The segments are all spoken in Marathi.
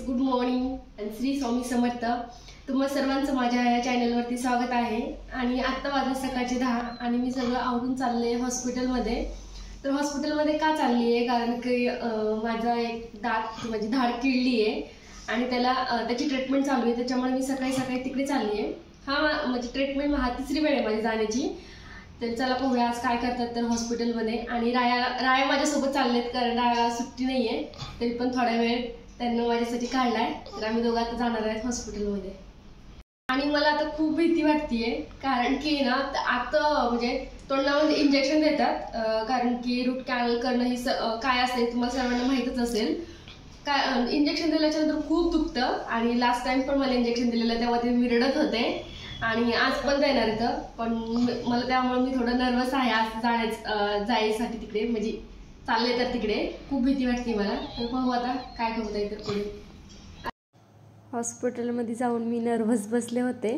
गुड मॉर्निंग आणि श्री स्वामी समर्थ। तुम्हा सर्वांचं माझ्या या चॅनलवरती स्वागत आहे। आणि आता वाजले सकाळचे 10 आणि मी सगळं आवरून चालले हॉस्पिटलमध्ये। तर हॉस्पिटलमध्ये का चालली आहे कारण की माझा एक दात माझी धाड किडली आहे आणि त्याची ट्रीटमेंट चालू आहे, त्याच्यामुळे मी सकाळी सकाळी तिकडे चालली आहे। हा म्हणजे ट्रीटमेंट हा तिसरी वेळ आहे माझी जाण्याची। तर चला पाहूया आज काय करतात तर हॉस्पिटलमध्ये। आणि राया माझ्यासोबत चाललेत कारण रायाला सुट्टी नाही आहे, तरी पण थोडा वेळ त्यांना माझ्यासाठी काढलाय। तर आम्ही दोघं आता जाणार आहेत हॉस्पिटलमध्ये। आणि मला आता खूप भीती वाटतेय कारण की ना आता म्हणजे तोंडामध्ये इंजेक्शन देतात, कारण की रूट कॅनल करणं ही काय असेल तुम्हाला सर्वांना माहीतच असेल। काय इंजेक्शन दिल्याच्या नंतर खूप दुखतं आणि लास्ट टाइम पण मला इंजेक्शन दिलेलं तेव्हा ते मी रडत होते आणि आज पण देणार इथं, पण मला त्यामुळे मी थोडं नर्वस आहे आज जायसाठी तिकडे, म्हणजे चालले तर तिकडे खूप भीती वाटते मला। तर पाहू आता काय करू इथं पुढे। हॉस्पिटलमध्ये जाऊन मी नर्वस बसले होते,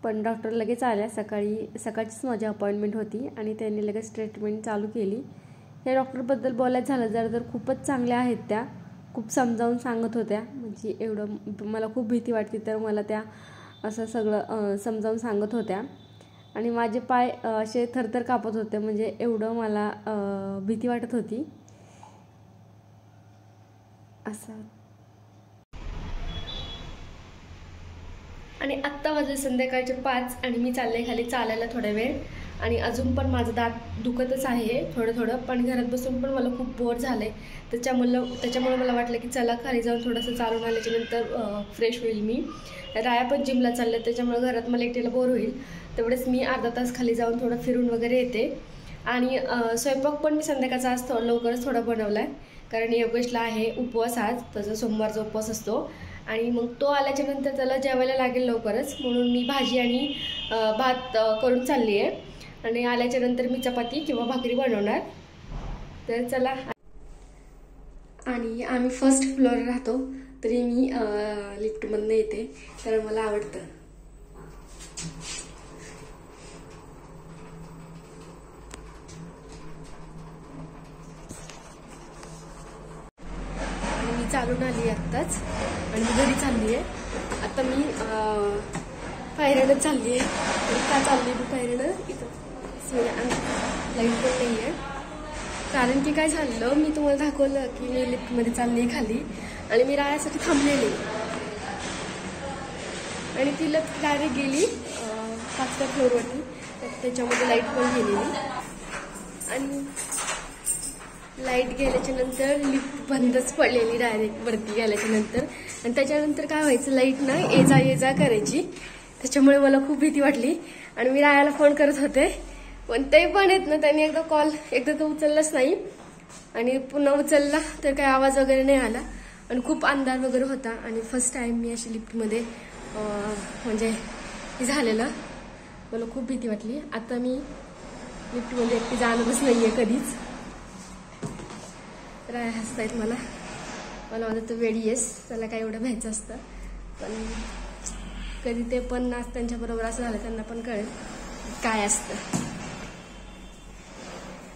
पण डॉक्टर लगेच आल्या। सकाळचीच माझी अपॉइंटमेंट होती आणि त्यांनी लगेच ट्रीटमेंट चालू केली। या डॉक्टरबद्दल बोलायचं झालं तर खूपच चांगल्या आहेत त्या, खूप समजावून सांगत होत्या। म्हणजे एवढं मला खूप भीती वाटते तर मला त्या असं सगळं समजावून सांगत होत्या आणि माझे पाय असे थरथर कापत होते, म्हणजे एवढं मला भीती वाटत होती असं। आणि आत्ता वाजले संध्याकाळचे 5 आणि मी चालले खाली चालायला थोडा वेळ। आणि अजून पण माझं दात दुखतच आहे थोडं, पण घरात बसून पण मला खूप बोर झालंय। त्याच्यामुळे मला वाटलं की चला खाली जाऊन थोडंसं चालून आल्याच्या नंतर फ्रेश होईल मी। राया पण जिमला चालले, त्याच्यामुळे घरात मला एकटीला बोर होईल, तेवढेच मी अर्धा तास खाली जाऊन थोडं फिरून वगैरे येते। आणि स्वयंपाक पण मी संध्याकाळचा आज लवकरच थोडा बनवला आहे, कारण योगेशला आहे उपवास आज, त्याचा सोमवारचा उपवास असतो आणि मग तो आल्याच्या नंतर त्याला जेवायला लागेल लवकरच, म्हणून मी भाजी आणि भात करून चालली आहे आणि आल्याच्या नंतर मी चपाती किंवा भाकरी बनवणार। तर चला। आणि आम्ही फर्स्ट फ्लोअर राहतो, तरी मी लिफ्टमधनं येते कारण मला आवडतं। आणि मी चालून आली आत्ताच आणि मी घरी चालली आहे। आता मी पायऱ्यानं चालली आहे। का चालली मी पायऱ्यानं? इथं लाईट पण नाही आहे, कारण की काय झालं मी तुम्हाला दाखवलं की मी लिफ्टमध्ये चालली खाली आणि मी रायासाठी थांबलेली आणि ती लिफ्ट डायरेक्ट गेली 5व्या फ्लोअरवरती, त्याच्यामध्ये लाईट पण गेलेली आणि लाईट गेल्याच्या नंतर लिफ्ट बंदच पडलेली डायरेक्ट वरती गेल्याच्या नंतर। आणि त्याच्यानंतर काय व्हायचं, लाईट ना ये जा करायची, त्याच्यामुळे मला खूप भीती वाटली आणि मी रायाला फोन करत होते, पण ते पण येत ना त्यांनी एकदा तो उचललाच नाही आणि पुन्हा उचलला तर काही आवाज वगैरे नाही आला आणि खूप अंधार वगैरे होता। आणि फर्स्ट टाइम मी अशी लिफ्टमध्ये म्हणजे झालेलं, मला खूप भीती वाटली। आता मी लिफ्टमध्ये एकटी जाणारच नाहीये कधीच। राया हसतायत मला वाटतं तू वेडी आहेस, त्याला काय एवढं भ्यायचं असतं, पण कधी ते पण आज त्यांच्याबरोबर असं झालं त्यांना पण कळेल काय असतं।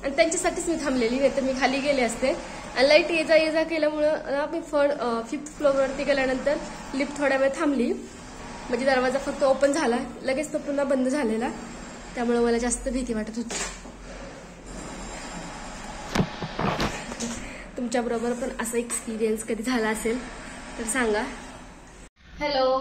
आणि त्यांच्यासाठीच मी थांबलेली, नाही तर मी खाली गेले असते। आणि लाईट ये जा केल्यामुळं मी 5th फ्लोअरवरती गेल्यानंतर लिफ्ट थोड्या वेळ थांबली, म्हणजे दरवाजा फक्त ओपन झाला, लगेच तो पुन्हा बंद झालेला, त्यामुळे मला जास्त भीती वाटत होती। तुमच्याबरोबर पण असा एक्सपिरियन्स कधी झाला असेल तर सांगा। हॅलो,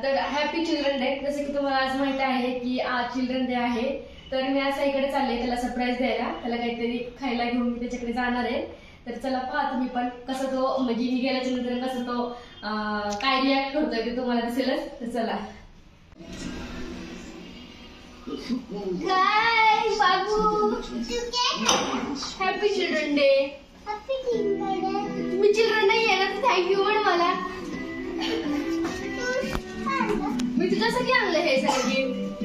तर हॅपी चिल्ड्रन डे। जसं की तुम्हाला आज माहिती आहे की आज चिल्ड्रन डे आहे, तर मी आज इकडे चालले त्याला सरप्राईज द्यायला, त्याला काहीतरी खायला घेऊन मी त्याच्याकडे जाणार आहे। तर चला पहा तुम्ही पण कसं तो म्हणजे मी गेल्याच्या नंतर कसं तो काय रिॲक्ट करतोय ते तुम्हाला दिसेलच। तर चला। काय बाबू, हॅपी चिल्ड्रन डे। तुम्ही चिल्ड्रन डे आहे ना, तर थँक्यू म्हण मला। मी तुझ्यासाठी आणलं हे सगळं गिफ्ट,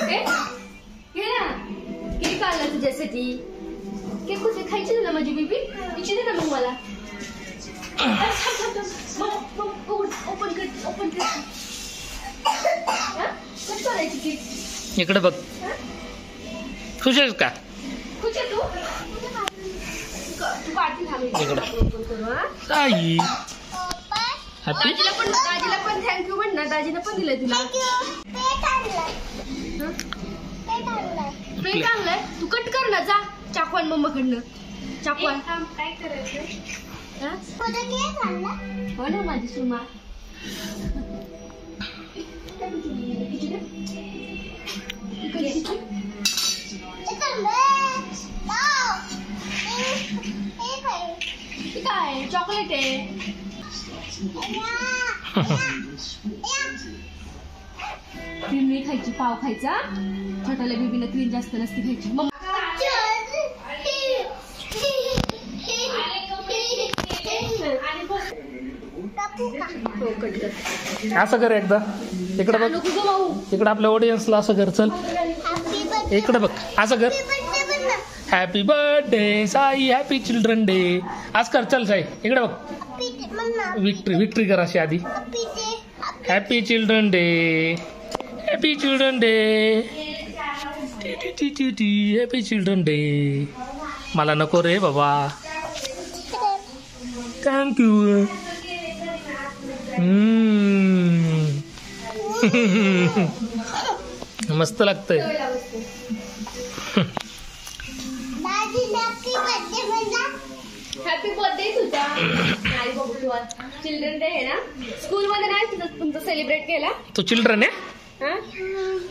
घे ना। केक आणला तुझ्यासाठी, केक कुठे खायची तुला माझी बेबी, इच्छिते ना मग मला। ओपन कर कट करायची केक। इकडे बघ, खुश आहेस का? खुश आहे तू? तू पाठी थांब, इकडे ओपन करू। हा ताई हॅपी दाजीला पण थँक्यू म्हण ना. दाजीला पण दिलंय तुला पेट आणलाय. तू कट कर ना. जा चाकवान मम्माकडनं. चाकवान काय करायचं हो ना माझी सुमा. काय चॉकलेट आहे. क्रीम नाही खायची. पाव खायचा. छोट्याला बेबीला क्रीम जास्त नसते खायची. असं कर एकदा. इकडे बघ. इकडे आपल्या ऑडियन्सला असं कर. चल इकडे बघ. असं कर. Happy birthday Sai. Happy children day. आज कर. चल साई इकडे बघ. विक्ट्री कर अशी आधी. Happy children day. Happy children day. Happy children day. मला नको रे बाबा. थँक्यू. मस्त लागतंय. हॅपी बर्थडे तुझा. नाही बघू चिल्ड्रन डे आहे ना. स्कूल मध्ये नाही तुमचं सेलिब्रेट केला. तो चिल्ड्रन आहे.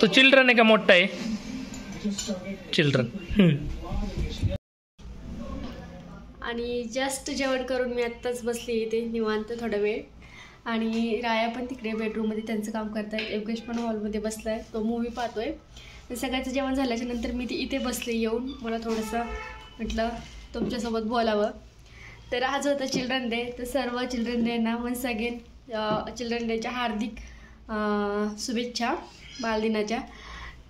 तो चिल्ड्रन आहे का मोठा आहे. चिल्ड्रन. आणि जस्ट जेवण करून मी आत्ताच बसली इथे निवांत थोडा वेळ. आणि राया पण तिकडे बेडरूममध्ये त्यांचं काम करतायत. योगेश पण हॉलमध्ये बसलाय. तो मूवी पाहतोय. सगळ्याचं जेवण झाल्याच्या नंतर मी इथे बसले येऊन. मला थोडंसं म्हटलं तुमच्यासोबत बोलावं. तर आज होतं चिल्ड्रन डे. तर सर्व चिल्ड्रन डेना वन्स अगेन चिल्ड्रन डेच्या हार्दिक शुभेच्छा बालदिनाच्या.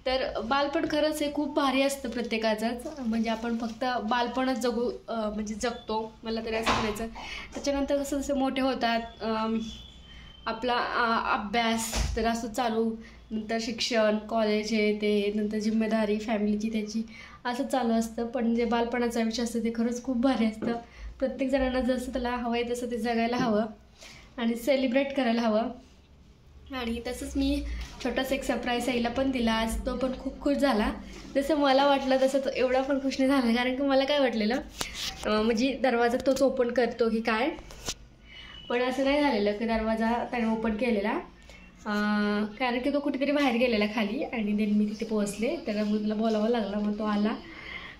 तर बालपण खरंच हे खूप भारी असतं प्रत्येकाचंच. म्हणजे आपण फक्त बालपणच जगतो. मला तरी असं म्हणायचं. त्याच्यानंतर कसं जसं मोठे होतात आपला अभ्यास तर असं चालू. नंतर शिक्षण कॉलेज हे ते. नंतर जिम्मेदारी फॅमिलीची त्याची असं चालू असतं. पण जे बालपणाचं आयुष्य असतं ते खरंच खूप भारी असतं. प्रत्येक जणांना जसं त्याला हवं आहे तसं ते जगायला हवं आणि सेलिब्रेट करायला हवं. आणि तसंच मी छोटासा एक सरप्राईज आईला पण दिला आज. तो पण खूप खुश झाला. जसं मला वाटलं तसं तो एवढा पण खुश नाही झाला. कारण की मला काय वाटलेलं म्हणजे दरवाजा तोच ओपन करतो की काय. पण असं नाही झालेलं की दरवाजा त्याने ओपन केलेला. कारण की तो कुठेतरी बाहेर गेलेला खाली. आणि देन मी तिथे पोहोचले. त्याला मग तुला बोलावं लागलं. मग तो आला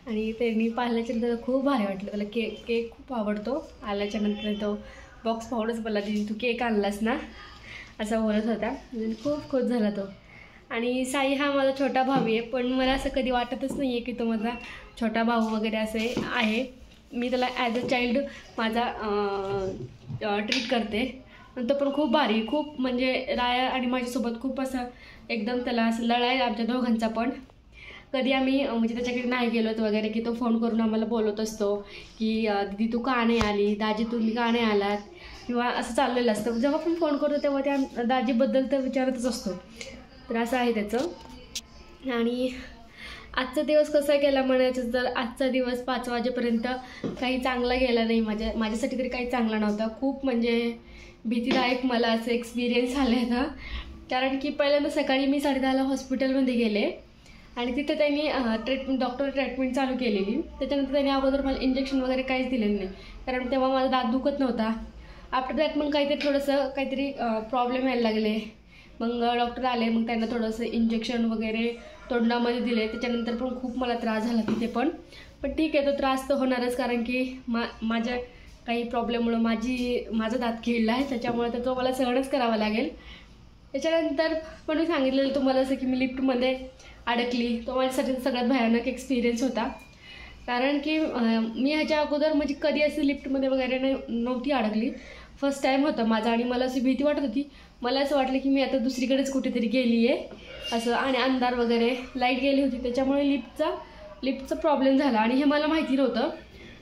आणि त्यांनी पाहिल्याच्या नंतर खूप भारी वाटलं. त्याला केक खूप आवडतो. आल्याच्या नंतर तो बॉक्स पाहूनच बोलला दीदी तू केक आणलास ना असं बोलत होता. खूप खुश झाला तो. आणि साई हा माझा छोटा भाऊ आहे. पण मला असं कधी वाटतच नाही आहे की तो माझा छोटा भाऊ वगैरे असे आहे. मी त्याला ॲज अ चाइल्ड माझा ट्रीट करते. तो पण खूप भारी. खूप म्हणजे राया आणि माझ्यासोबत खूप असं एकदम त्याला असं लढाई आमच्या दोघांचा पण. कधी आम्ही म्हणजे त्याच्याकडे नाही गेलोत वगैरे की तो फोन करून आम्हाला बोलत असतो की दीदी तू का नाही आली. दाजी तुम्ही का नाही आलात किंवा असं चाललेलं असतं. जेव्हा पण फोन करतो तेव्हा त्या दाजीबद्दल तर विचारतच असतो. तर असं आहे त्याचं. आणि आजचा दिवस कसा गेला म्हणायचं तर आजचा दिवस 5 वाजेपर्यंत काही चांगला गेला नाही. माझ्यासाठी तरी काही चांगला नव्हता. खूप म्हणजे भीतीदायक मला असं एक्सपिरियन्स आलं आहे. कारण की पहिल्यांदा सकाळी मी 10:30ला हॉस्पिटलमध्ये गेले आणि तिथे त्यांनी डॉक्टर ट्रीटमेंट चालू केलेली. त्याच्यानंतर त्यांनी अगोदर मला इंजेक्शन वगैरे काहीच दिलेलं नाही. कारण तेव्हा माझा दात दुखत नव्हता. आफ्टर दॅट मग काहीतरी प्रॉब्लेम यायला लागले. मग डॉक्टर आले. मग त्यांना थोडंसं इंजेक्शन वगैरे तोंडामध्ये दिले. त्याच्यानंतर पण खूप मला त्रास झाला तिथे पण ठीक आहे. तो त्रास तर होणारच. कारण की माझ्या काही प्रॉब्लेममुळं माझा दात किडला आहे. त्याच्यामुळे तर तो मला सहनच करावा लागेल. त्याच्यानंतर पण मी सांगितलेलं तुम्हाला असं की मी लिफ्टमध्ये अडकली. तो माझ्यासाठी सगळ्यात भयानक एक्सपिरियन्स होता. कारण की मी ह्याच्या अगोदर म्हणजे कधी असं लिफ्टमध्ये वगैरे नव्हती अडकली. फर्स्ट टाईम होता माझा. आणि मला अशी भीती वाटत होती. मला असं वाटलं की मी आता दुसरीकडेच कुठेतरी गेली आहे असं. आणि अंधार वगैरे लाईट गेली होती त्याच्यामुळे लिफ्टचा प्रॉब्लेम झाला. आणि हे मला माहिती नव्हतं.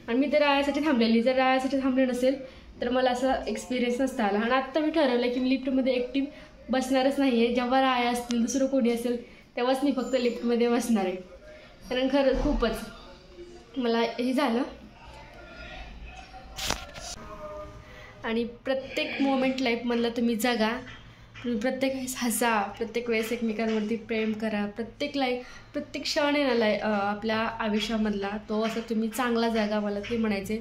आणि मी ते रायासाठी थांबलेली. जर रायासाठी थांबले नसेल तर मला असा एक्सपिरियन्स नसता आला. आणि आत्ता मी ठरवलं की मी लिफ्टमध्ये एकटी बसणारच नाही आहे. जेव्हा राया असतील दुसरं कोणी असेल तेव्हाच मी फक्त लिफ्टमध्ये बसणार आहे. कारण खरंच खूपच मला हे झालं. आणि प्रत्येक मोमेंट लाईफमधला तुम्ही जगा, तुम्ही प्रत्येक वेळेस हसा, प्रत्येक वेळेस एकमेकांवरती प्रेम करा, प्रत्येक क्षण आहे ना आपल्या आयुष्यामधला तो असं तुम्ही चांगला जगा, मला ते म्हणायचे.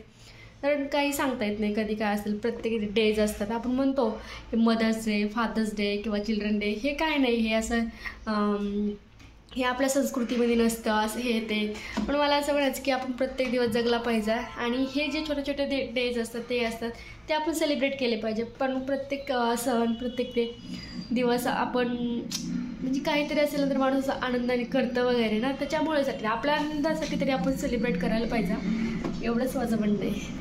कारण काही सांगता येत नाही कधी काय असेल, प्रत्येक डेज असतात. आपण म्हणतो की मदर्स डे, फादर्स डे किंवा चिल्ड्रन डे, हे काय नाही, हे असं हे आपल्या संस्कृतीमध्ये नसतं असं हे ते. पण मला असं म्हणायचं की आपण प्रत्येक दिवस जगला पाहिजे आणि हे जे छोटे छोटे डेज असतात ते आपण सेलिब्रेट केले पाहिजे. पण प्रत्येक सण, प्रत्येक ते दिवस आपण म्हणजे काहीतरी असेल तर माणूस आनंदाने करतं वगैरे ना, त्याच्यामुळेसाठी आपल्या आनंदासाठी तरी आपण सेलिब्रेट करायला पाहिजे, एवढंच माझं म्हणणं आहे.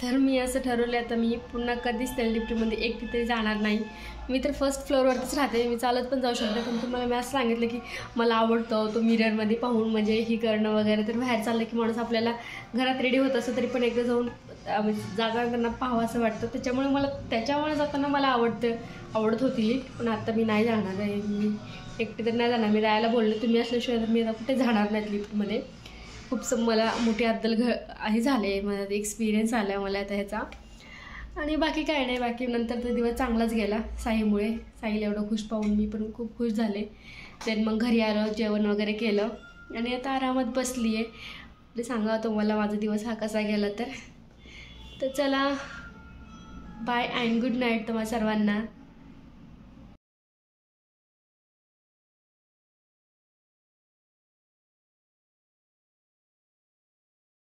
तर मी असं ठरवलं आता मी पुन्हा कधीच त्या लिफ्टमध्ये एकटी तरी जाणार नाही. मी तर फर्स्ट फ्लोअरवरतीच राहते, मी चालत पण जाऊ शकते. पण तुम्हाला मी असं सांगितलं की मला आवडतं तो मिररमध्ये पाहून म्हणजे ही करणं वगैरे. तर बाहेर चाललं की माणूस आपल्याला घरात रेडी होत असं तरी पण एकदा जाऊन जागा पाहावं असं वाटतं. त्याच्यामुळे जाताना मला आवडत होती लिफ्ट. पण आता मी नाही जाणार आहे, मी एकटी तर नाही जाणार. मी राहायला बोलले, तुम्ही असल्याशिवाय तर मी आता कुठे जाणार नाहीत लिफ्टमध्ये. खूप मला मोठी अद्दल हे झाले, मला एक्सपिरियन्स आला मला आता ह्याचा. आणि बाकी काय नाही, बाकी नंतर तर दिवस चांगलाच गेला साईमुळे. साईला एवढं खुश पाहून मी पण खूप खुश झाले. तर मग घरी आलो, जेवण वगैरे केलं आणि आता आरामात बसली आहे. सांगा तुम्हाला माझा दिवस हा कसा गेला. तर चला, बाय अँड गुड नाईट तुम्हाला सर्वांना.